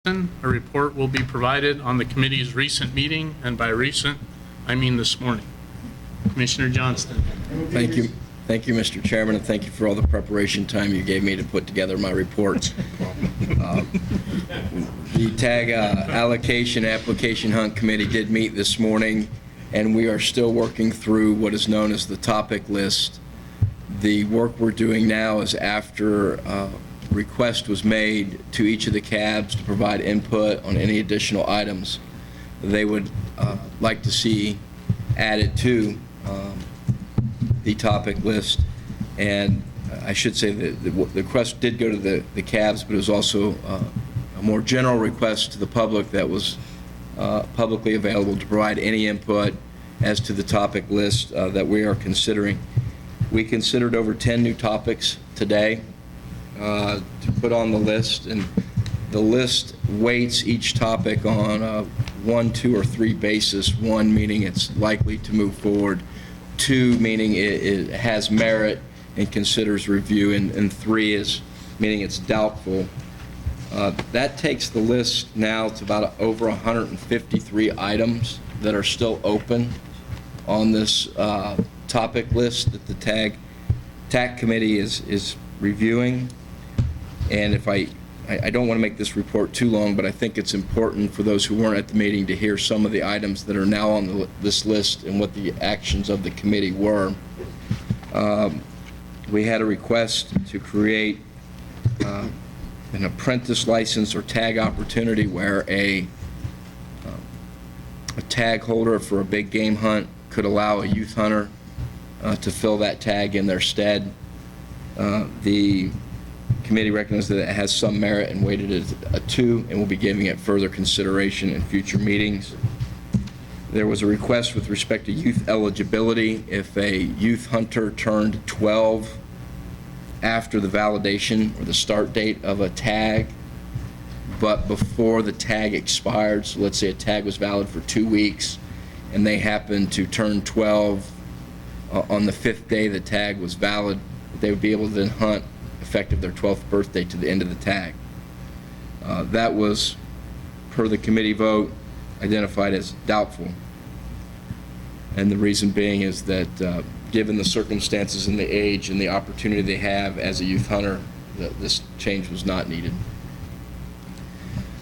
A report will be provided on the committee's recent meeting, and by recent, I mean this morning. Commissioner Johnston. Thank you. Thank you, Mr. Chairman, and thank you for all the preparation time you gave me to put together my reports. The TAG Allocation Application Hunt Committee did meet this morning, and we are still working through what is known as the topic list. The work we're doing now is after request was made to each of the cabs to provide input on any additional items they would like to see added to the topic list. And I should say that the request did go to the cabs, but it was also a more general request to the public that was publicly available to provide any input as to the topic list that we are considering. We considered over 10 new topics today to put on the list, and the list weights each topic on a 1, 2, or 3 basis. 1 meaning it's likely to move forward, 2 meaning it has merit and considers review, and 3 is meaning it's doubtful. That takes the list now to about over 153 items that are still open on this topic list that the TAC committee is reviewing. And if I don't want to make this report too long, but I think it's important for those who weren't at the meeting to hear some of the items that are now on this list and what the actions of the committee were. We had a request to create an apprentice license or tag opportunity where a tag holder for a big game hunt could allow a youth hunter to fill that tag in their stead. The committee recognizes that it has some merit and weighted it a 2, and will be giving it further consideration in future meetings. There was a request with respect to youth eligibility. If a youth hunter turned 12 after the validation or the start date of a tag, but before the tag expired, so let's say a tag was valid for 2 weeks and they happened to turn 12 on the 5th day the tag was valid, they would be able to then hunt effective their 12th birthday to the end of the tag. That was, per the committee vote, identified as doubtful. And the reason being is that given the circumstances and the age and the opportunity they have as a youth hunter, this change was not needed.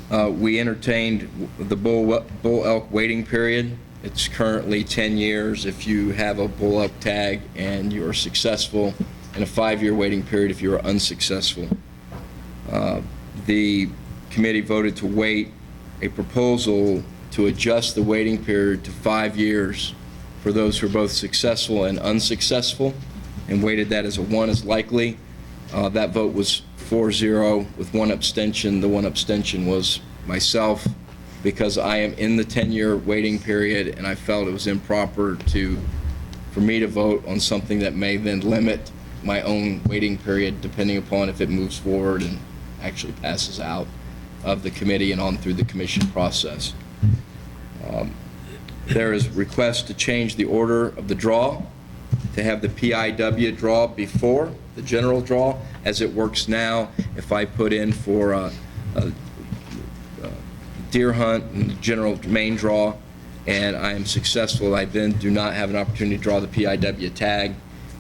We entertained the bull elk waiting period. It's currently 10 years if you have a bull elk tag and you are successful, and a 5-year waiting period if you are unsuccessful. The committee voted to wait a proposal to adjust the waiting period to 5 years for those who are both successful and unsuccessful, and weighted that as a 1 is likely. That vote was 4-0 with 1 abstention. The 1 abstention was myself, because I am in the 10-year waiting period, and I felt it was improper for me to vote on something that may then limit my own waiting period, depending upon if it moves forward and actually passes out of the committee and on through the commission process. There is request to change the order of the draw, to have the PIW draw before the general draw. As it works now, if I put in for a deer hunt and the general main draw and I am successful, I then do not have an opportunity to draw the PIW tag.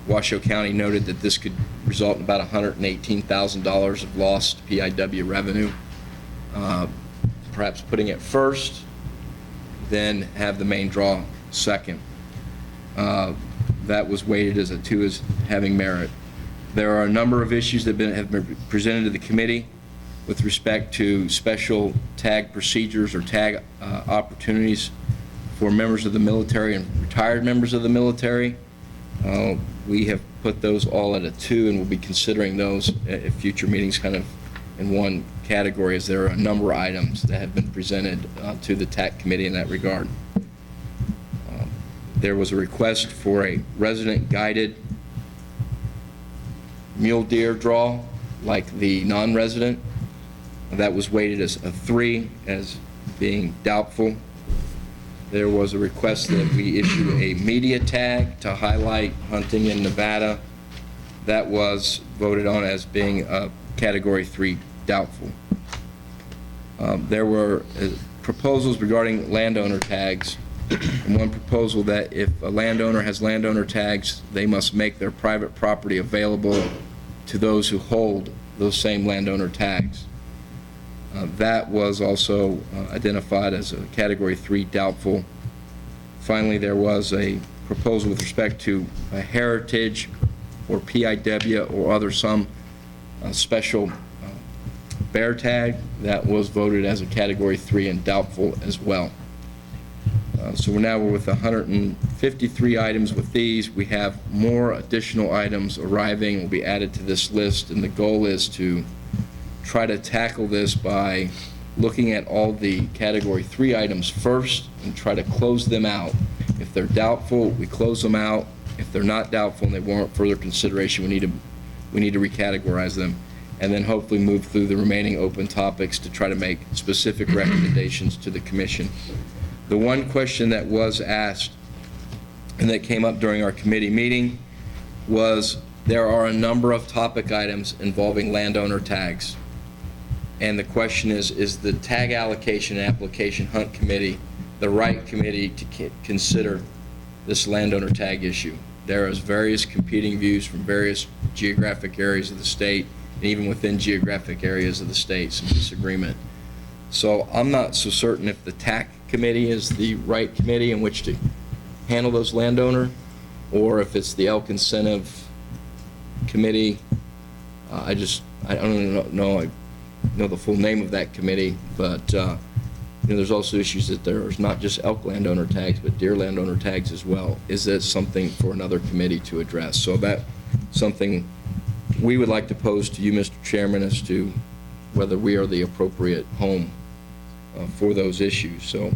Washoe County noted that this could result in about $118,000 of lost PIW revenue. Perhaps putting it first, then have the main draw second. That was weighted as a 2 as having merit. There are a number of issues that have been presented to the committee with respect to special tag procedures or tag opportunities for members of the military and retired members of the military. We have put those all at a 2, and we'll be considering those at future meetings kind of in one category, as there are a number of items that have been presented to the TAC committee in that regard. There was a request for a resident guided mule deer draw like the non-resident. That was weighted as a 3 as being doubtful. There was a request that we issue a media tag to highlight hunting in Nevada. That was voted on as being a category 3 doubtful. There were proposals regarding landowner tags. And one proposal that if a landowner has landowner tags, they must make their private property available to those who hold those same landowner tags. That was also identified as a Category 3 doubtful. Finally, there was a proposal with respect to a heritage or PIW or other some special bear tag that was voted as a Category 3 and doubtful as well. So we're with 153 items with these. We have more additional items arriving, will be added to this list, and the goal is to try to tackle this by looking at all the Category 3 items first and try to close them out. If they're doubtful, we close them out. If they're not doubtful and they warrant further consideration, we need to recategorize them, and then hopefully move through the remaining open topics to try to make specific recommendations to the commission. The one question that was asked and that came up during our committee meeting was there are a number of topic items involving landowner tags. And the question is the Tag Allocation and Application Hunt Committee the right committee to consider this landowner tag issue? There is various competing views from various geographic areas of the state, and even within geographic areas of the state, some disagreement. So I'm not so certain if the TAC committee is the right committee in which to handle those landowner, or if it's the elk incentive committee. I don't know. I know the full name of that committee, but there's also issues that there's not just elk landowner tags, but deer landowner tags as well. Is that something for another committee to address? So that's something we would like to pose to you, Mr. Chairman, as to whether we are the appropriate home for those issues. So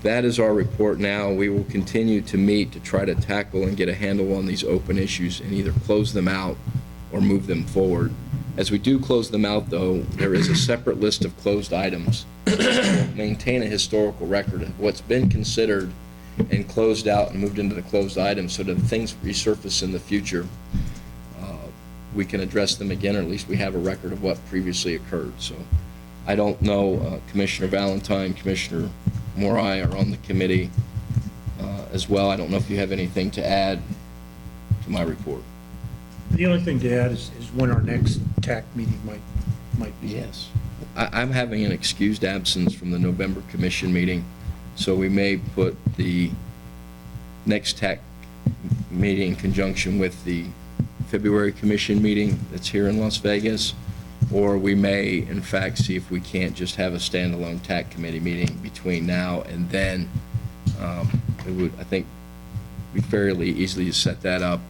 that is our report now. We will continue to meet to try to tackle and get a handle on these open issues and either close them out or move them forward. As we do close them out, though, there is a separate list of closed items. Maintain a historical record of what's been considered and closed out and moved into the closed items, so that if things resurface in the future, we can address them again, or at least we have a record of what previously occurred. So I don't know, Commissioner Valentine, Commissioner Morai are on the committee as well. I don't know if you have anything to add to my report. The only thing to add is when our next TAC meeting might be. Yes. I'm having an excused absence from the November commission meeting, so we may put the next TAC meeting in conjunction with the February commission meeting that's here in Las Vegas, or we may, in fact, see if we can't just have a standalone TAC committee meeting between now and then. It would, I think, be fairly easily to set that up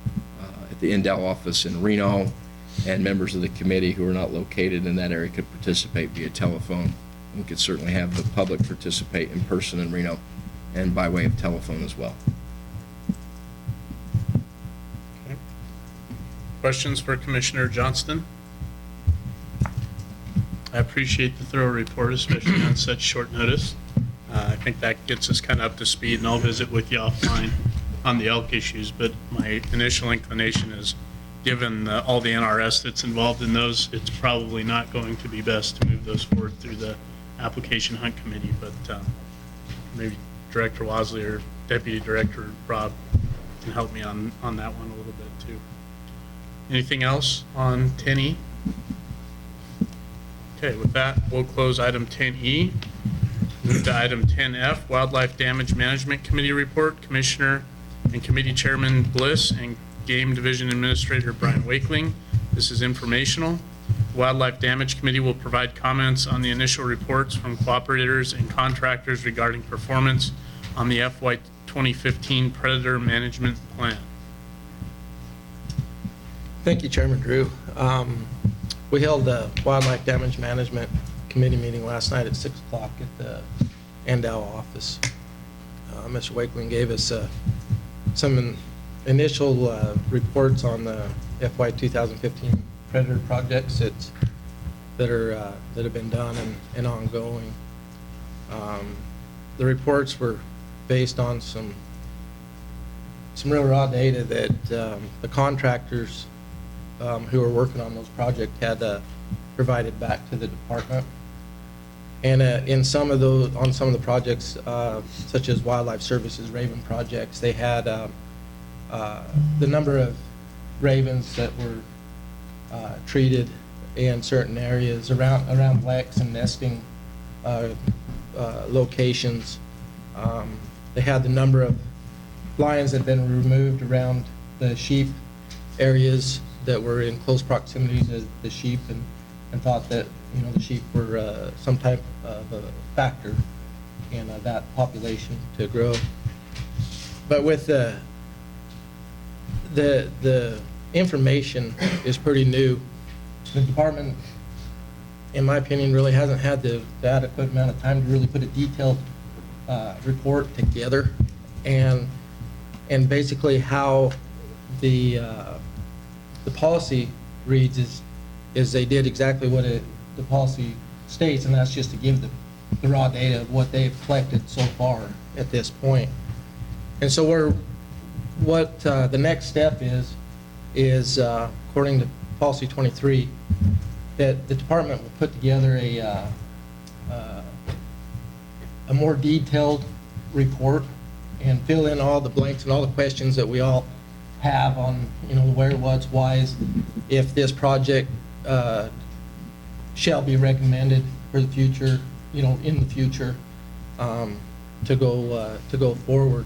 at the Indel office in Reno, and members of the committee who are not located in that area could participate via telephone. We could certainly have the public participate in person in Reno and by way of telephone as well. Okay. Questions for Commissioner Johnston? I appreciate the thorough report, especially on such short notice. I think that gets us kind of up to speed, and I'll visit with you offline on the elk issues, but my initial inclination is, given all the NRS that's involved in those, it's probably not going to be best to move those forward through the Application Hunt Committee, but maybe Director Wasley or Deputy Director Rob can help me on that one a little bit too. Anything else on 10E? Okay, with that, we'll close item 10E. Move to item 10F, Wildlife Damage Management Committee Report. Commissioner and Committee Chairman Bliss and Game Division Administrator Brian Wakeling. This is informational. The Wildlife Damage Committee will provide comments on the initial reports from cooperators and contractors regarding performance on the FY 2015 Predator Management Plan. Thank you, Chairman Drew. We held a Wildlife Damage Management Committee meeting last night at 6 o'clock at the Andau office. Mr. Wakeling gave us some initial reports on the FY 2015 Predator projects that have been done and ongoing. The reports were based on some real raw data that the contractors who were working on those projects had provided back to the department. And in some of those, on some of the projects, such as Wildlife Services Raven projects, they had the number of ravens that were treated in certain areas around lakes and nesting locations. They had the number of lions that had been removed around the sheep areas that were in close proximity to the sheep, and thought that, you know, the sheep were some type of a factor in that population to grow. But with the information is pretty new. The department, in my opinion, really hasn't had the adequate amount of time to really put a detailed report together, and basically how the policy reads is they did exactly what the policy states, and that's just to give the raw data of what they've collected so far at this point. And so what the next step is according to policy 23, that the department will put together a more detailed report and fill in all the blanks and all the questions that we all have on, you know, where, what's, whys, if this project shall be recommended for the future, you know, in the future, to go forward.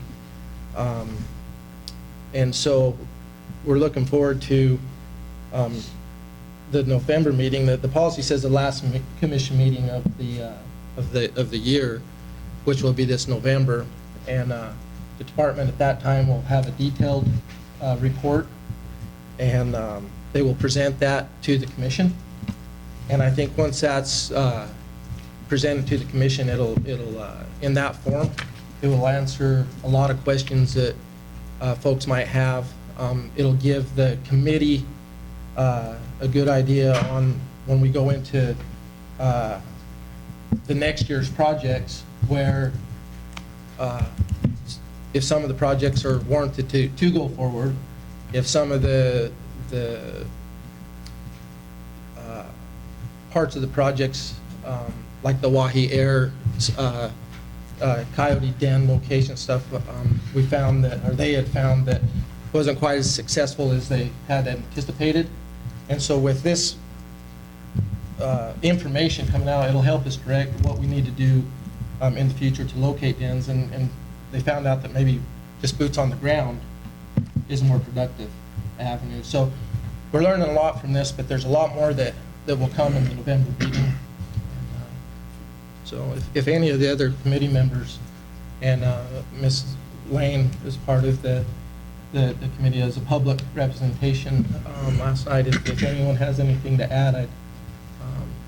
And so we're looking forward to the November meeting. That the policy says the last commission meeting of the year, which will be this November, and the department at that time will have a detailed report, and they will present that to the commission. And I think once that's presented to the commission, it'll in that form, it will answer a lot of questions that folks might have. It'll give the committee a good idea on when we go into the next year's projects, where if some of the projects are warranted to go forward, if some of the parts of the projects, like the Wahi Air coyote den location stuff, we found that, or they had found that wasn't quite as successful as they had anticipated. And so with this information coming out, it'll help us direct what we need to do in the future to locate dens, and they found out that maybe just boots on the ground is a more productive avenue. So we're learning a lot from this, but there's a lot more that will come in the November meeting. And, so if any of the other committee members, and Ms. Lane is part of the committee as a public representation last night, if anyone has anything to add,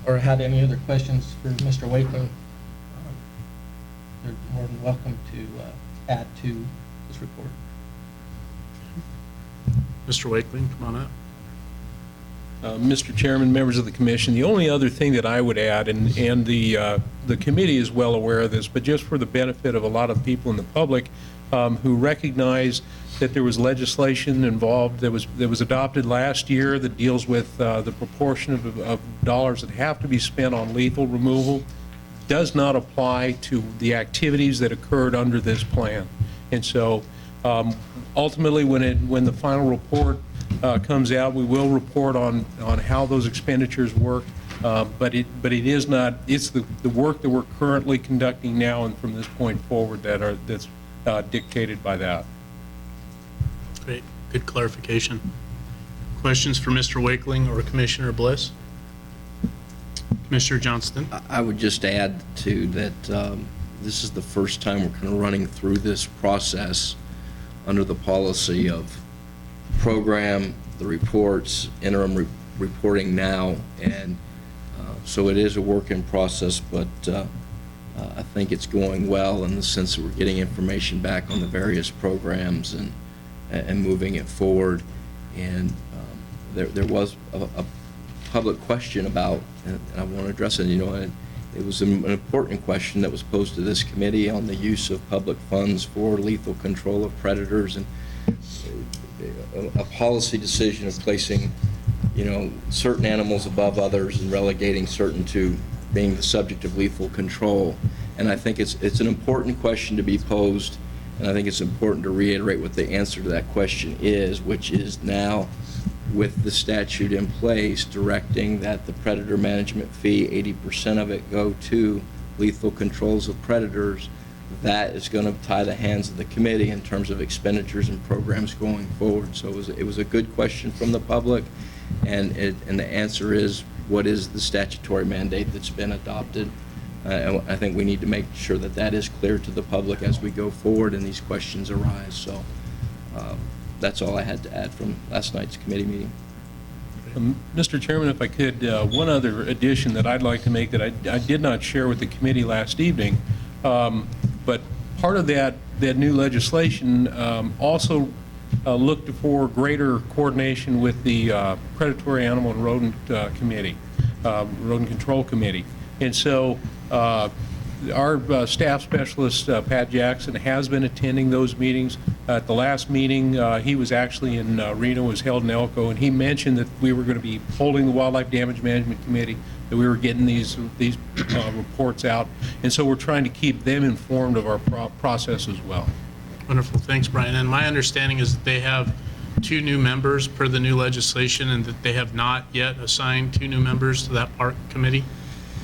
or had any other questions for Mr. Wakeling, they're more than welcome to add to this report. Mr. Wakeling, come on up. Mr. Chairman, members of the commission, the only other thing that I would add, and the committee is well aware of this, but just for the benefit of a lot of people in the public who recognize that there was legislation involved that was adopted last year that deals with the proportion of dollars that have to be spent on lethal removal, does not apply to the activities that occurred under this plan. And so ultimately, when the final report comes out, we will report on how those expenditures work, but it is not, it's the work that we're currently conducting now and from this point forward that's dictated by that. Great, good clarification. Questions for Mr. Wakeling or Commissioner Bliss? Commissioner Johnston? I would just add to that this is the first time we're kind of running through this process under the policy of program, the reports, interim reporting now, and so it is a work in process, but I think it's going well in the sense that we're getting information back on the various programs and moving it forward. And there was a public question about, and I want to address it, it was an important question that was posed to this committee on the use of public funds for lethal control of predators, and a policy decision of placing, certain animals above others and relegating certain to being the subject of lethal control. And I think it's an important question to be posed, and I think it's important to reiterate what the answer to that question is, which is now, with the statute in place directing that the predator management fee, 80% of it go to lethal controls of predators, that is going to tie the hands of the committee in terms of expenditures and programs going forward. So it was a good question from the public, and the answer is, what is the statutory mandate that's been adopted? And I think we need to make sure that that is clear to the public as we go forward and these questions arise. So that's all I had to add from last night's committee meeting. Mr. Chairman, if I could, one other addition that I'd like to make that I did not share with the committee last evening, but part of that new legislation also looked for greater coordination with the Predatory Animal and Rodent Committee, Rodent Control Committee. And so our staff specialist, Pat Jackson, has been attending those meetings. At the last meeting, he was actually in Reno, was held in Elko, and he mentioned that we were going to be holding the Wildlife Damage Management Committee, that we were getting these reports out. And so we're trying to keep them informed of our process as well. Wonderful, thanks, Brian. And my understanding is that they have 2 new members per the new legislation, and that they have not yet assigned 2 new members to that park committee.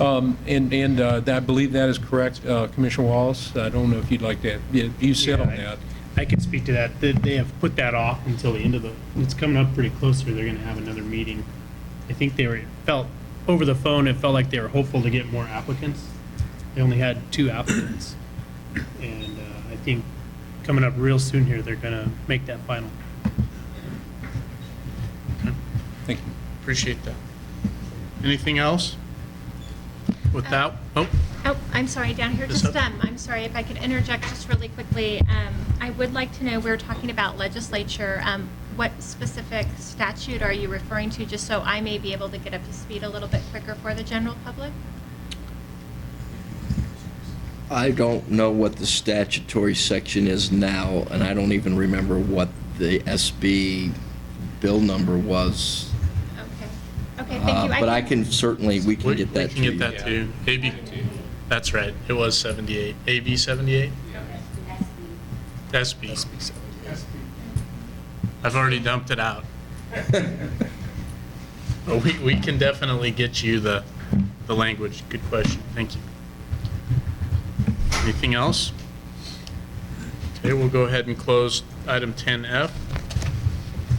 And I believe that is correct, Commissioner Wallace. I don't know if you'd like to, you said on that. I can speak to that. They have put that off until the end of it's coming up pretty close here. They're going to have another meeting. I think over the phone, it felt like they were hopeful to get more applicants. They only had 2 applicants. And I think coming up real soon here, they're going to make that final. Thank you. Appreciate that. Anything else? With that, Oh, I'm sorry, down here, Yes, just, sir. I'm sorry, if I could interject just really quickly. I would like to know, we were talking about legislature, what specific statute are you referring to, just so I may be able to get up to speed a little bit quicker for the general public? I don't know what the statutory section is now, and I don't even remember what the SB bill number was. Okay, thank you. But I can certainly, we can get that to you. We can get that too. AB, that's right, it was 78. AB 78? SB. I've already dumped it out. But we can definitely get you the language. Good question, thank you. Anything else? Okay, we'll go ahead and close item 10F.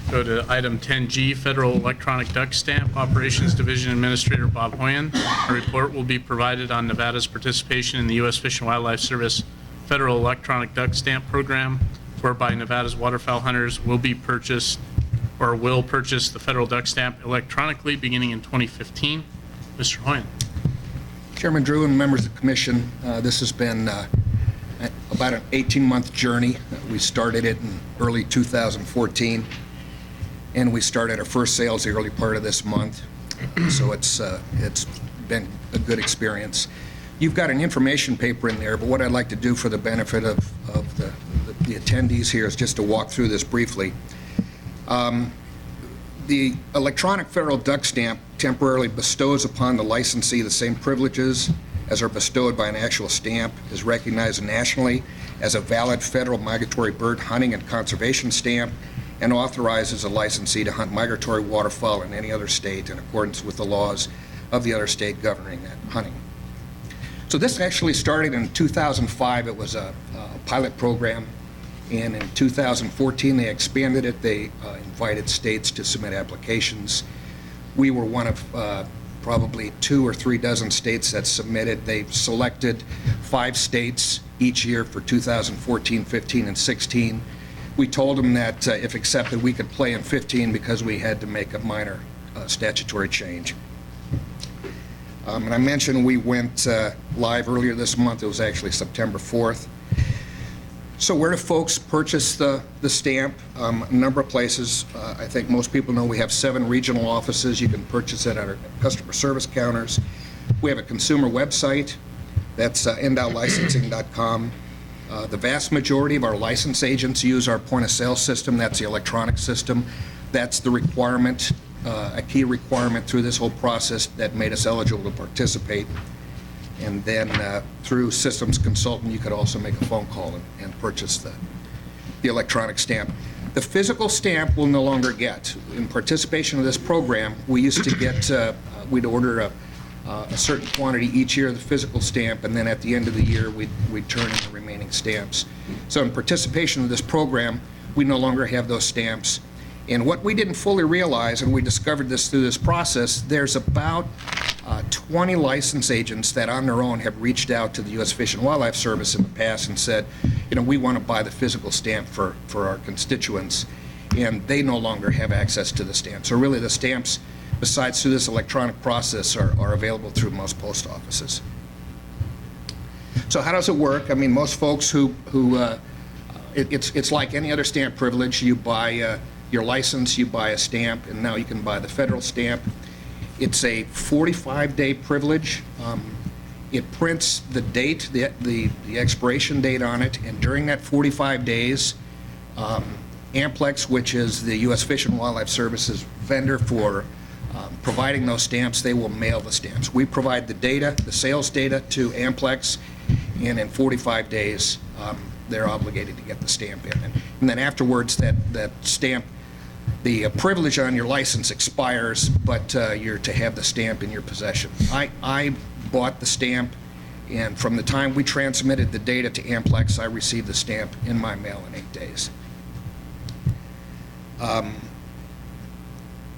Go to item 10G, Federal Electronic Duck Stamp, Operations Division Administrator Bob Hoyen. A report will be provided on Nevada's participation in the U.S. Fish and Wildlife Service Federal Electronic Duck Stamp Program, whereby Nevada's waterfowl hunters will purchase the federal duck stamp electronically beginning in 2015. Mr. Hoyen. Chairman Drew and members of the commission, this has been about an 18-month journey. We started it in early 2014. And we started our first sales the early part of this month. So it's been a good experience. You've got an information paper in there, but what I'd like to do for the benefit of the attendees here is just to walk through this briefly. The electronic federal duck stamp temporarily bestows upon the licensee the same privileges as are bestowed by an actual stamp, is recognized nationally as a valid federal migratory bird hunting and conservation stamp, and authorizes a licensee to hunt migratory waterfowl in any other state in accordance with the laws of the other state governing that hunting. So this actually started in 2005. It was a pilot program, and in 2014 they expanded it. They invited states to submit applications. We were one of probably 2 or 3 dozen states that submitted. They selected 5 states each year for 2014, 15, and 16. We told them that if accepted, we could play in 15 because we had to make a minor statutory change. And I mentioned we went live earlier this month. It was actually September 4th. So where do folks purchase the stamp? A number of places. I think most people know we have 7 regional offices. You can purchase it at our customer service counters. We have a consumer website. That's ndowlicensing.com. The vast majority of our license agents use our point-of-sale system. That's the electronic system. That's the requirement, a key requirement through this whole process that made us eligible to participate And then through Systems Consultant, you could also make a phone call and purchase the electronic stamp. The physical stamp will no longer get. In participation of this program, we used to get, we'd order a certain quantity each year of the physical stamp, and then at the end of the year, we'd turn in the remaining stamps. So in participation of this program, we no longer have those stamps. And what we didn't fully realize, and we discovered this through this process, there's about 20 license agents that on their own have reached out to the U.S. Fish and Wildlife Service in the past and said, you know, we want to buy the physical stamp for our constituents, and they no longer have access to the stamp. So really the stamps, besides through this electronic process, are available through most post offices. So how does it work? I mean, most folks it's like any other stamp privilege. You buy your license, you buy a stamp, and now you can buy the federal stamp. It's a 45-day privilege. It prints the date, the expiration date on it, and during that 45 days, Amplex, which is the U.S. Fish and Wildlife Service's vendor for providing those stamps, they will mail the stamps. We provide the data, the sales data, to Amplex, and in 45 days, they're obligated to get the stamp in. And then afterwards, that stamp, the privilege on your license expires, but you're to have the stamp in your possession. I bought the stamp, and from the time we transmitted the data to Amplex, I received the stamp in my mail in 8 days.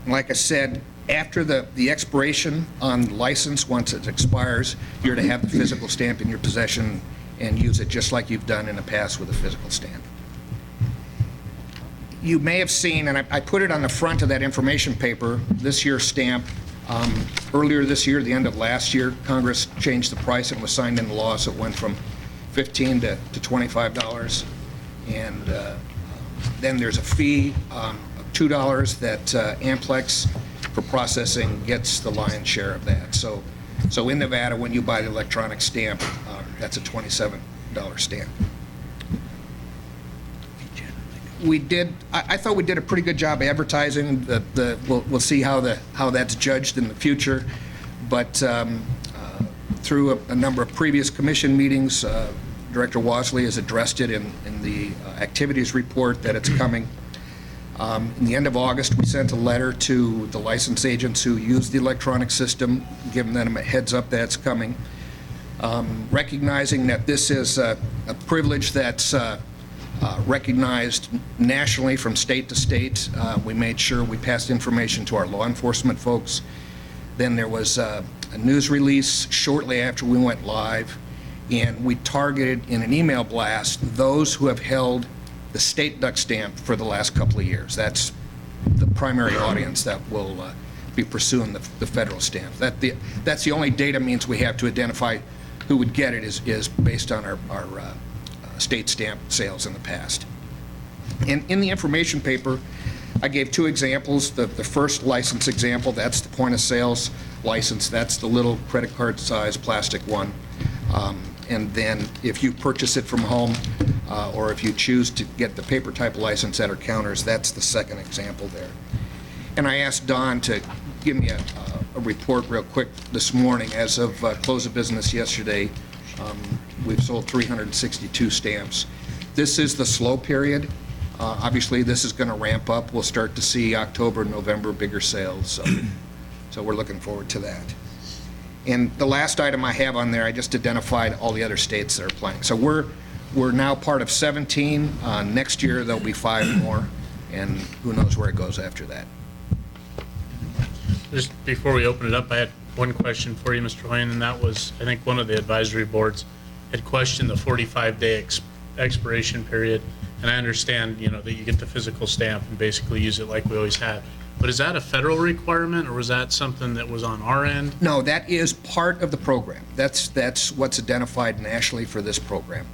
Like I said, after the expiration on the license, once it expires, you're to have the physical stamp in your possession and use it just like you've done in the past with a physical stamp. You may have seen, and I put it on the front of that information paper, this year's stamp. Earlier this year, the end of last year, Congress changed the price and was signed into law, so it went from $15 to $25. And then there's a fee of $2 that Amplex for processing gets the lion's share of that. So in Nevada, when you buy the electronic stamp, that's a $27 stamp. I thought we did a pretty good job advertising. We'll see how that's judged in the future. But through a number of previous commission meetings, Director Wasley has addressed it in the activities report that it's coming. In the end of August, we sent a letter to the license agents who use the electronic system, giving them a heads up that it's coming. Recognizing that this is a privilege that's recognized nationally from state to state. We made sure we passed information to our law enforcement folks. Then there was a news release shortly after we went live, and we targeted in an email blast those who have held the state duck stamp for the last couple of years. That's the primary audience that will be pursuing the federal stamp. That's the only data means we have to identify who would get it is based on our state stamp sales in the past. In the information paper, I gave two examples. The first license example, that's the point of sales license. That's the little credit card size plastic one. And then if you purchase it from home, or if you choose to get the paper type license at our counters, that's the second example there. And I asked Don to give me a report real quick this morning. As of close of business yesterday, we've sold 362 stamps. This is the slow period. Obviously, this is going to ramp up. We'll start to see October, November bigger sales. So we're looking forward to that. And the last item I have on there, I just identified all the other states that are playing. So we're now part of 17. Next year, there'll be 5 more, and who knows where it goes after that. Just before we open it up, I had one question for you, Mr. Hoyen, and that was, I think one of the advisory boards had questioned the 45-day expiration period. And I understand, that you get the physical stamp and basically use it like we always have. But is that a federal requirement, or was that something that was on our end? No, that is part of the program. That's what's identified nationally for this program.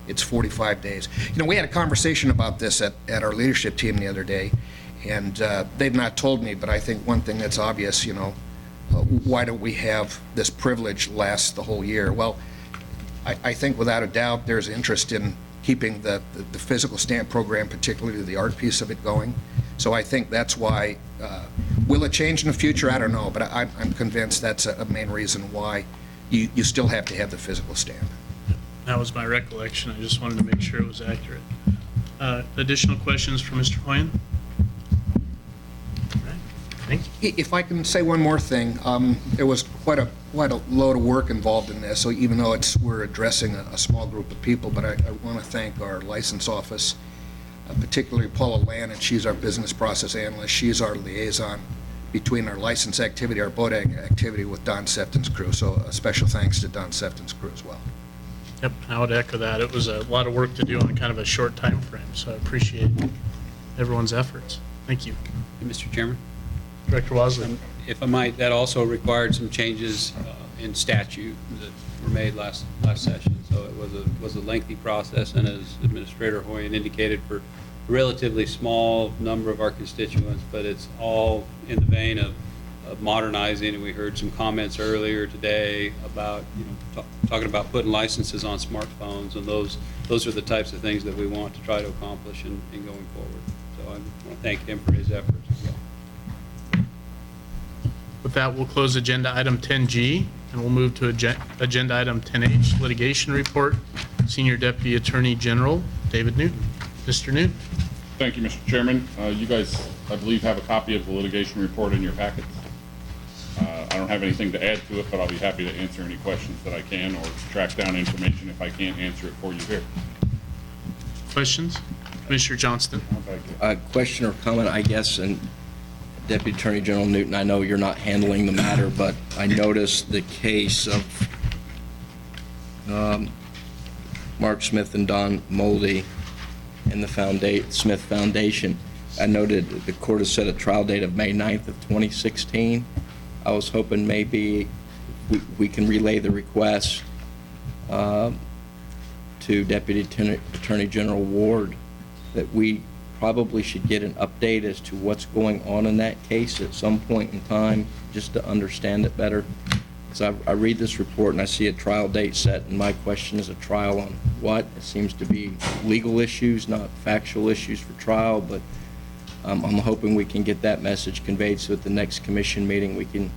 It's 45 days. We had a conversation about this at our leadership team the other day, and they've not told me, but I think one thing that's obvious, why don't we have this privilege last the whole year? Well, I think without a doubt there's interest in keeping the physical stamp program, particularly the art piece of it, going. So I think that's why. Will it change in the future? I don't know, but I'm convinced that's a main reason why you still have to have the physical stamp. That was my recollection. I just wanted to make sure it was accurate. Additional questions for Mr. Hoyen? All right, thank you. If I can say one more thing, there was quite a load of work involved in this, so even though we're addressing a small group of people, but I want to thank our license office, particularly Paula Lannon. She's our business process analyst. She's our liaison between our license activity, our boat activity with Don Sefton's crew. So a special thanks to Don Sefton's crew as well. Yep, I would echo that. It was a lot of work to do on kind of a short time frame, so I appreciate everyone's efforts. Thank you. Mr. Chairman, Director Wasley. if I might, that also required some changes in statute that were made last session. So it was a lengthy process, and as Administrator Hoyen indicated, for a relatively small number of our constituents, but it's all in the vein of modernizing, and we heard some comments earlier today about, talking about putting licenses on smartphones, and those are the types of things that we want to try to accomplish in going forward. So I want to thank him for his efforts as well. With that, we'll close agenda item 10G, and we'll move to agenda item 10H, litigation report, Senior Deputy Attorney General David Newton. Mr. Newton. Thank you, Mr. Chairman. You guys, I believe, have a copy of the litigation report in your packets. I don't have anything to add to it, but I'll be happy to answer any questions that I can, or track down information if I can't answer it for you here. Questions? Commissioner Johnston. A question or comment, I guess, and Deputy Attorney General Newton, I know you're not handling the matter, but I noticed the case of Mark Smith and Don Moldy and the Smith Foundation. I noted the court has set a trial date of May 9th of 2016. I was hoping maybe we can relay the request to Deputy Attorney General Ward that we probably should get an update as to what's going on in that case at some point in time, just to understand it better. Because I read this report and I see a trial date set, and my question is, a trial on what? It seems to be legal issues, not factual issues for trial, but I'm hoping we can get that message conveyed so at the next commission meeting we can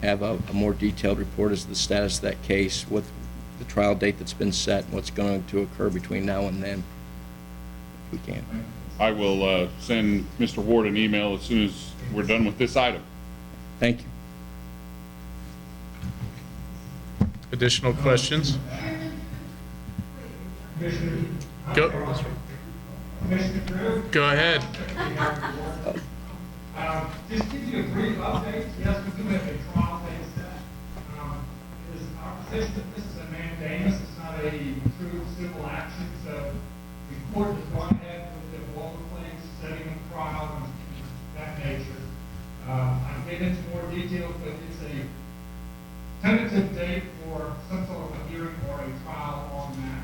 have a more detailed report as to the status of that case, with the trial date that's been set and what's going to occur between now and then, if we can. I will send Mr. Ward an email as soon as we're done with this item. Thank you. Additional questions? Go ahead. Just give you a brief update. Yes, we do have a trial date set. It is our position that this is a mandamus. It's not a true civil action. So the court has gone ahead with the local claims, setting a trial and that nature. I'll get into more detail, but it's a tentative date for some sort of a hearing or a trial on that.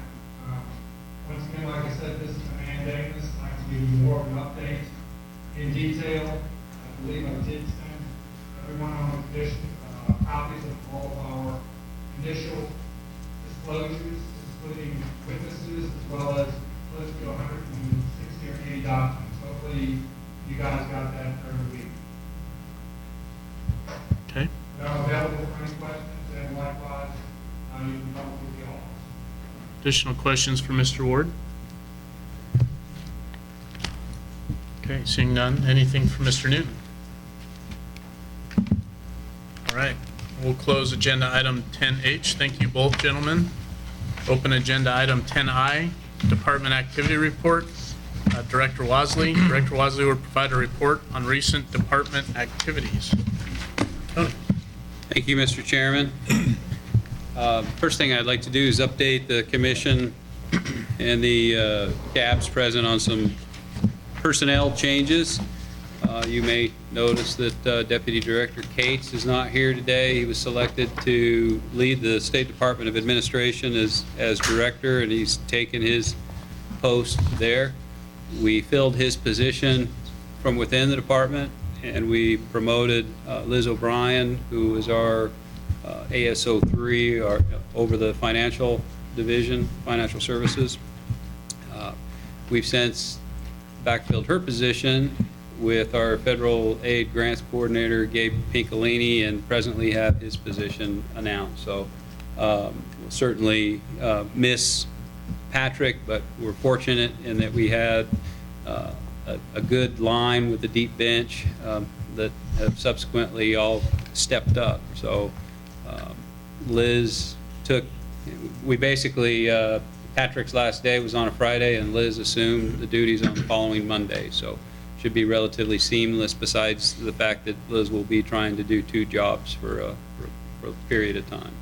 Once again, like I said, this is a mandamus. I'd like to give you more of an update in detail. I believe I did send everyone on the commission copies of all of our initial disclosures, including witnesses, as well as close to 160 or 80 documents. Hopefully, you guys got that during the week. Okay. I'm available for any questions, and likewise, you can talk with the office. Additional questions for Mr. Ward? Okay, seeing none. Anything for Mr. Newton? All right, we'll close agenda item 10H. Thank you both, gentlemen. Open agenda item 10I, Department Activity Report. Director Wasley. Director Wasley will provide a report on recent department activities. Tony. Thank you, Mr. Chairman. First thing I'd like to do is update the commission and the cabs present on some personnel changes. You may notice that Deputy Director Cates is not here today. He was selected to lead the State Department of Administration as director, and he's taken his post there. We filled his position from within the department, and we promoted Liz O'Brien, who is our ASO 3, over the financial division, financial services. We've since backfilled her position with our federal aid grants coordinator, Gabe Pincolini, and presently have his position announced. So Certainly miss Patrick, but we're fortunate in that we had a good line with the deep bench that have subsequently all stepped up. So Liz we basically, Patrick's last day was on a Friday, and Liz assumed the duties on the following Monday. So should be relatively seamless, besides the fact that Liz will be trying to do 2 jobs for a period of time.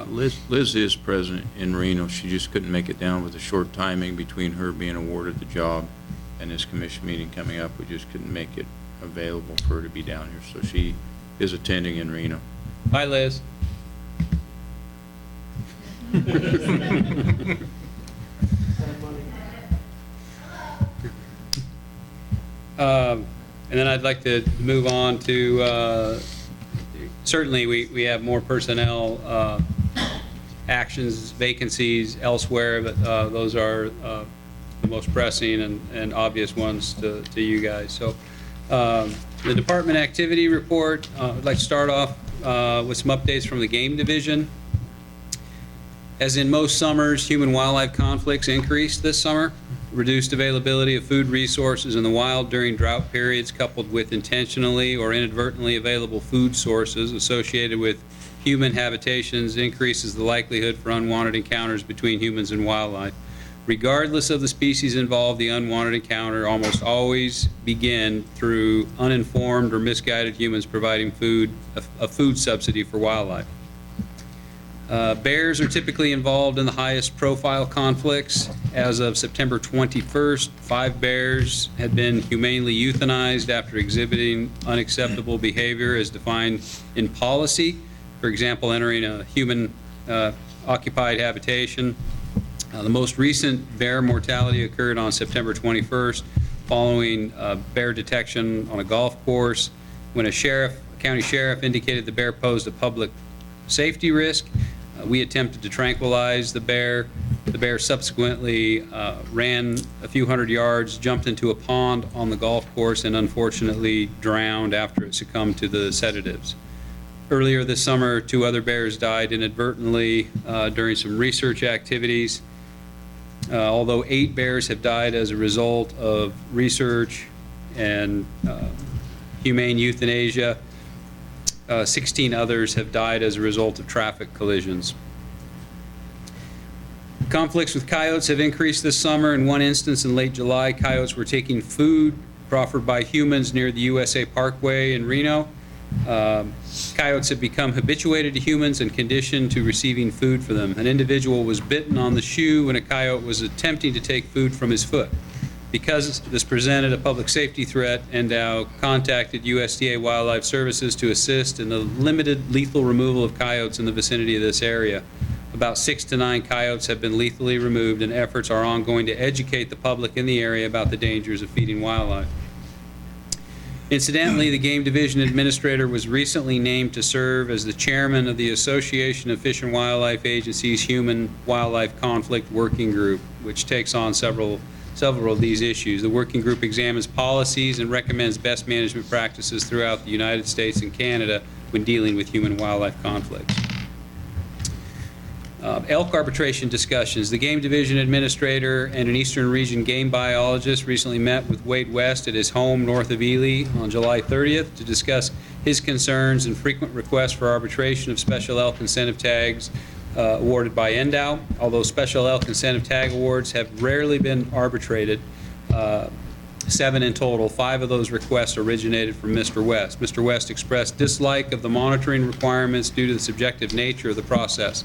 Liz is present in Reno. She just couldn't make it down with the short timing between her being awarded the job and this commission meeting coming up. We just couldn't make it available for her to be down here. So she is attending in Reno. Hi, Liz. And then I'd like to move on to, certainly we have more personnel actions, vacancies elsewhere, but those are the most pressing and obvious ones to you guys. So the department activity report, I'd like to start off with some updates from the game division. As in most summers, human-wildlife conflicts increased this summer. Reduced availability of food resources in the wild during drought periods, coupled with intentionally or inadvertently available food sources associated with human habitations, increases the likelihood for unwanted encounters between humans and wildlife. Regardless of the species involved, the unwanted encounter almost always begin through uninformed or misguided humans providing a food subsidy for wildlife. Bears are typically involved in the highest profile conflicts. As of September 21st, 5 bears had been humanely euthanized after exhibiting unacceptable behavior as defined in policy. For example, entering a human occupied habitation. The most recent bear mortality occurred on September 21st following bear detection on a golf course when a county sheriff indicated the bear posed a public safety risk. We attempted to tranquilize the bear. The bear subsequently ran a few hundred yards, jumped into a pond on the golf course, and unfortunately drowned after it succumbed to the sedatives. Earlier this summer, 2 other bears died inadvertently during some research activities. Although 8 bears have died as a result of research and humane euthanasia, 16 others have died as a result of traffic collisions. Conflicts with coyotes have increased this summer. In one instance, in late July, coyotes were taking food proffered by humans near the USA Parkway in Reno. Coyotes have become habituated to humans and conditioned to receiving food for them. An individual was bitten on the shoe when a coyote was attempting to take food from his foot. Because this presented a public safety threat, NDOW contacted USDA Wildlife Services to assist in the limited lethal removal of coyotes in the vicinity of this area. About 6 to 9 coyotes have been lethally removed, and efforts are ongoing to educate the public in the area about the dangers of feeding wildlife. Incidentally, the Game Division Administrator was recently named to serve as the chairman of the Association of Fish and Wildlife Agencies Human-Wildlife Conflict Working Group, which takes on several of these issues. The working group examines policies and recommends best management practices throughout the United States and Canada when dealing with human-wildlife conflicts. Elk arbitration discussions. The Game Division Administrator and an Eastern Region game biologist recently met with Wade West at his home north of Ely on July 30th to discuss his concerns and frequent requests for arbitration of special elk incentive tags awarded by NDOW. Although special elk incentive tag awards have rarely been arbitrated, 7 in total, 5 of those requests originated from Mr. West. Mr. West expressed dislike of the monitoring requirements due to the subjective nature of the process.